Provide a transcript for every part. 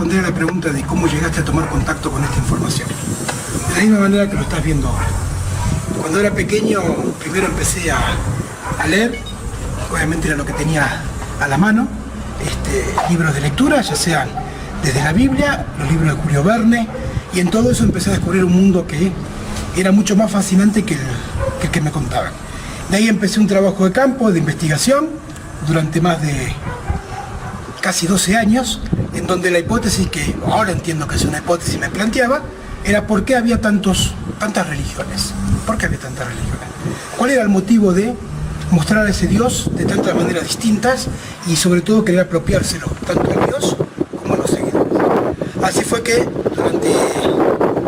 responder a la pregunta de cómo llegaste a tomar contacto con esta información. De la misma manera que lo estás viendo ahora. Cuando era pequeño, primero empecé a leer, obviamente era lo que tenía a la mano, libros de lectura, ya sean desde la Biblia, los libros de Julio Verne, y en todo eso empecé a descubrir un mundo que era mucho más fascinante que el que me contaban. De ahí empecé un trabajo de campo, de investigación, durante más de casi 12 años, en donde la hipótesis que ahora entiendo que es una hipótesis me planteaba, era por qué había tantas religiones. ¿Por qué había tantas religiones? ¿Cuál era el motivo de mostrar a ese Dios de tantas maneras distintas y sobre todo querer apropiárselo tanto a Dios como a los seguidores? Así fue que durante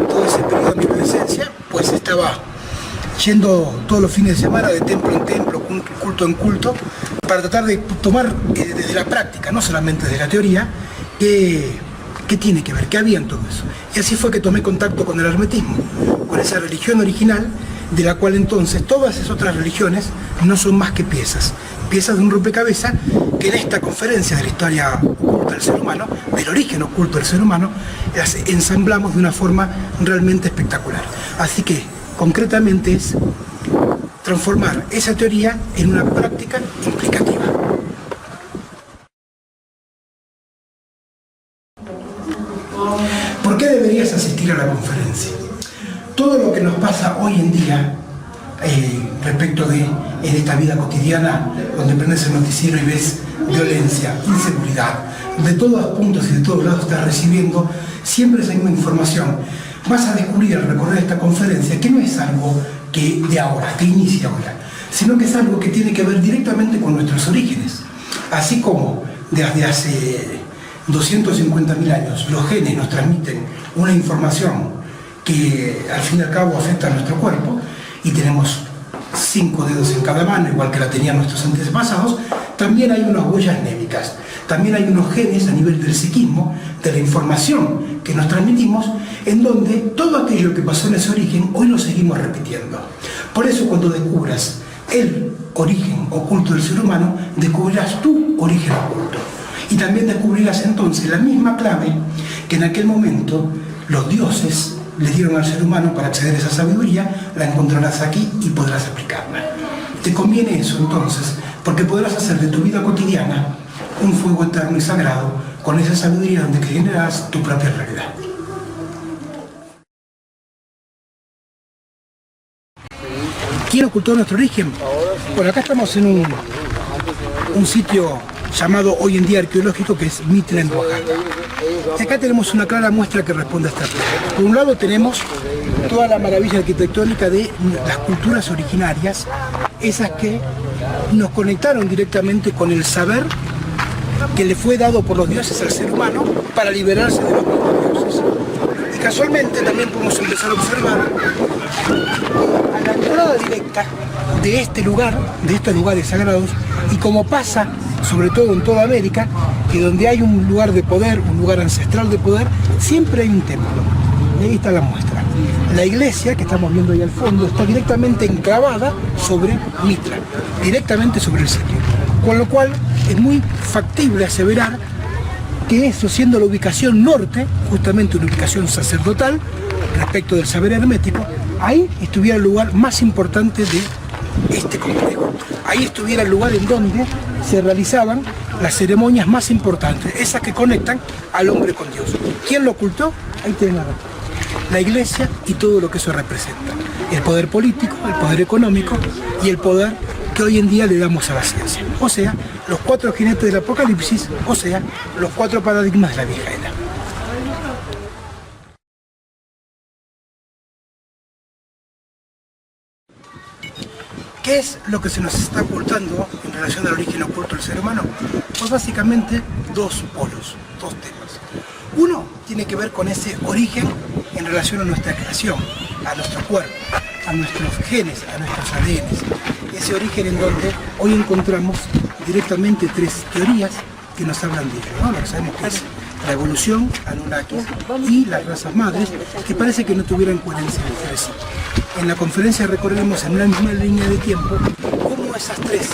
todo ese periodo de mi adolescencia, pues estaba yendo todos los fines de semana de templo en templo, culto en culto, para tratar de tomar desde la práctica, no solamente desde la teoría, qué tiene que ver, qué había en todo eso. Y así fue que tomé contacto con el hermetismo, con esa religión original, de la cual entonces todas esas otras religiones no son más que piezas de un rompecabezas que en esta conferencia de la historia oculta del ser humano, del origen oculto del ser humano, las ensamblamos de una forma realmente espectacular. Así que, concretamente es transformar esa teoría en una práctica implicativa. ¿Por qué deberías asistir a la conferencia? Todo lo que nos pasa hoy en día respecto de en esta vida cotidiana, donde prendes el noticiero y ves violencia, inseguridad, de todos puntos y de todos lados estás recibiendo siempre esa misma información. Vas a descubrir al recorrer esta conferencia que no es algo que de ahora, que inicia ahora, sino que es algo que tiene que ver directamente con nuestros orígenes. Así como desde hace 250.000 años los genes nos transmiten una información que al fin y al cabo afecta a nuestro cuerpo y tenemos 5 dedos en cada mano, igual que la tenían nuestros antepasados, también hay unas huellas némicas, también hay unos genes a nivel del psiquismo, de la información que nos transmitimos, en donde todo aquello que pasó en ese origen hoy lo seguimos repitiendo. Por eso cuando descubras el origen oculto del ser humano, descubrirás tu origen oculto. Y también descubrirás entonces la misma clave que en aquel momento los dioses le dieron al ser humano para acceder a esa sabiduría, la encontrarás aquí y podrás aplicarla. Te conviene eso entonces, porque podrás hacer de tu vida cotidiana un fuego eterno y sagrado con esa sabiduría donde generarás tu propia realidad. ¿Quién ocultó nuestro origen? Bueno, acá estamos en un sitio llamado hoy en día arqueológico, que es Mitra en Oaxaca. Y acá tenemos una clara muestra que responde a esta pregunta. Por un lado tenemos toda la maravilla arquitectónica de las culturas originarias, esas que nos conectaron directamente con el saber que le fue dado por los dioses al ser humano para liberarse de los mismos dioses. Y casualmente también podemos empezar a observar a la entrada directa de este lugar, de estos lugares sagrados, y como pasa sobre todo en toda América, que donde hay un lugar de poder, un lugar ancestral de poder, siempre hay un templo. Y ahí está la muestra. La iglesia que estamos viendo ahí al fondo está directamente enclavada sobre Mitra, directamente sobre el sitio. Con lo cual es muy factible aseverar que eso, siendo la ubicación norte, justamente una ubicación sacerdotal, respecto del saber hermético, ahí estuviera el lugar más importante de este complejo. Ahí estuviera el lugar en donde se realizaban las ceremonias más importantes, esas que conectan al hombre con Dios. ¿Quién lo ocultó? Ahí tienen la iglesia y todo lo que eso representa. El poder político, el poder económico y el poder que hoy en día le damos a la ciencia. O sea, los 4 jinetes del Apocalipsis, o sea, los 4 paradigmas de la vieja era. ¿Qué es lo que se nos está ocultando en relación al origen oculto del ser humano? Pues básicamente 2 polos, 2 temas. Uno tiene que ver con ese origen en relación a nuestra creación, a nuestro cuerpo, a nuestros genes, a nuestros ADNs. Ese origen en donde hoy encontramos directamente 3 teorías que nos hablan de ello, ¿no? Lo que sabemos que es la evolución, Anunnakis y las razas madres, que parece que no tuvieran coherencia entre sí. En la conferencia recorreremos en una misma línea de tiempo cómo esas 3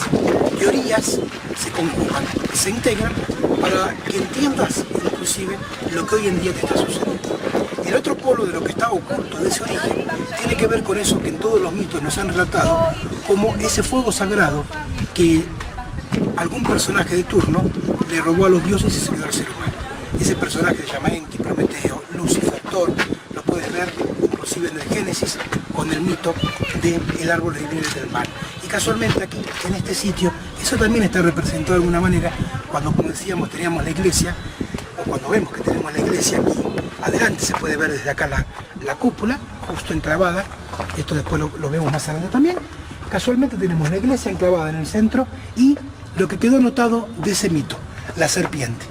teorías se conjugan, se integran para que entiendas inclusive lo que hoy en día te está sucediendo. El otro polo de lo que está oculto de ese origen tiene que ver con eso que en todos los mitos nos han relatado como ese fuego sagrado que algún personaje de turno le robó a los dioses y se dio al ser humano. Ese personaje se llama Enki, Prometeo, Lucifer, Thor, lo puedes ver inclusive en el Génesis con el mito del árbol de bien y del mal. Y casualmente aquí, en este sitio, eso también está representado de alguna manera cuando, como decíamos, teníamos la iglesia, o cuando vemos que tenemos la iglesia aquí, adelante se puede ver desde acá la cúpula, justo enclavada, esto después lo vemos más adelante también. Casualmente tenemos la iglesia enclavada en el centro y lo que quedó anotado de ese mito, la serpiente.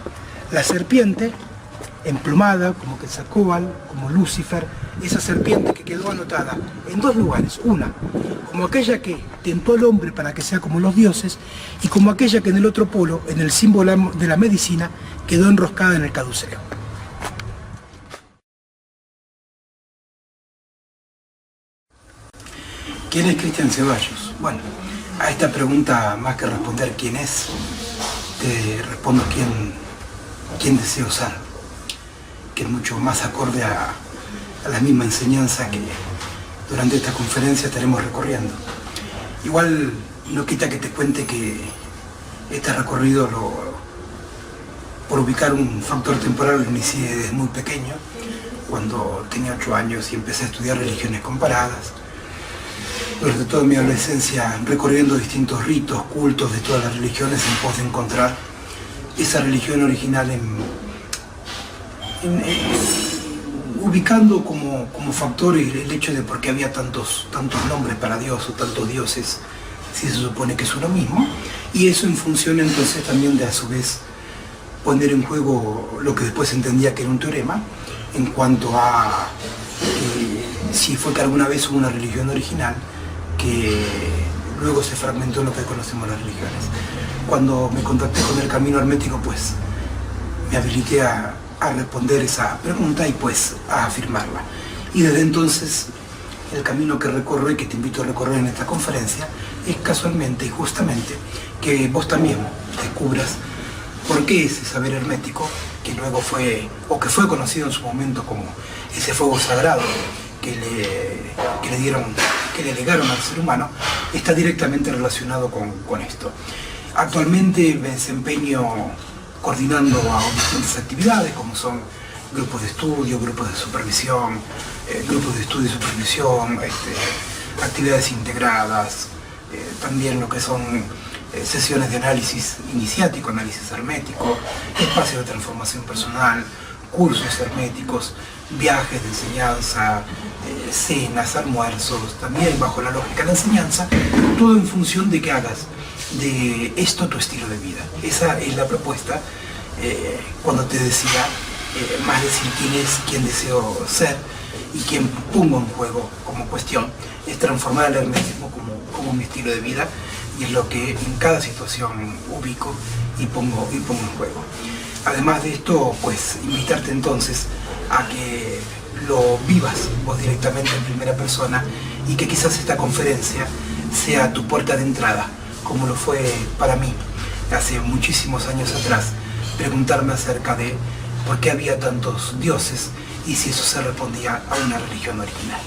La serpiente emplumada, como Quetzalcóatl, como Lucifer, esa serpiente que quedó anotada en dos lugares. Una, como aquella que tentó al hombre para que sea como los dioses, y como aquella que en el otro polo, en el símbolo de la medicina, quedó enroscada en el caduceo. ¿Quién es Cristian Ceballos? Bueno, a esta pregunta, más que responder quién es, te respondo quién deseo ser, que es mucho más acorde a la misma enseñanza que durante esta conferencia estaremos recorriendo. Igual no quita que te cuente que este recorrido, por ubicar un factor temporal, lo inicié desde muy pequeño, cuando tenía 8 años y empecé a estudiar religiones comparadas. Durante toda mi adolescencia recorriendo distintos ritos, cultos de todas las religiones en pos de encontrar esa religión original, ubicando como factor el hecho de por qué había tantos nombres para Dios o tantos dioses, si se supone que es uno mismo, y eso en función entonces también de a su vez poner en juego lo que después entendía que era un teorema en cuanto a si fue que alguna vez hubo una religión original que luego se fragmentó en lo que conocemos las religiones. Cuando me contacté con el camino hermético, pues me habilité a responder esa pregunta y pues a afirmarla. Y desde entonces el camino que recorro y que te invito a recorrer en esta conferencia es casualmente y justamente que vos también descubras por qué ese saber hermético, que luego fue, o que fue conocido en su momento como ese fuego sagrado que le legaron al ser humano, está directamente relacionado con esto. Actualmente me desempeño coordinando a distintas actividades, como son grupos de estudio, grupos de supervisión, grupos de estudio y supervisión, actividades integradas, también lo que son sesiones de análisis iniciático, análisis hermético, espacios de transformación personal, cursos herméticos, viajes de enseñanza, cenas, almuerzos, también bajo la lógica de la enseñanza, todo en función de que hagas de esto tu estilo de vida. Esa es la propuesta cuando te decía, más decir quién deseo ser y quién pongo en juego como cuestión, es transformar el hermetismo como mi estilo de vida, y es lo que en cada situación ubico y pongo en juego. Además de esto, pues invitarte entonces a que lo vivas vos directamente en primera persona y que quizás esta conferencia sea tu puerta de entrada, como lo fue para mí hace muchísimos años atrás, preguntarme acerca de por qué había tantos dioses y si eso se respondía a una religión original.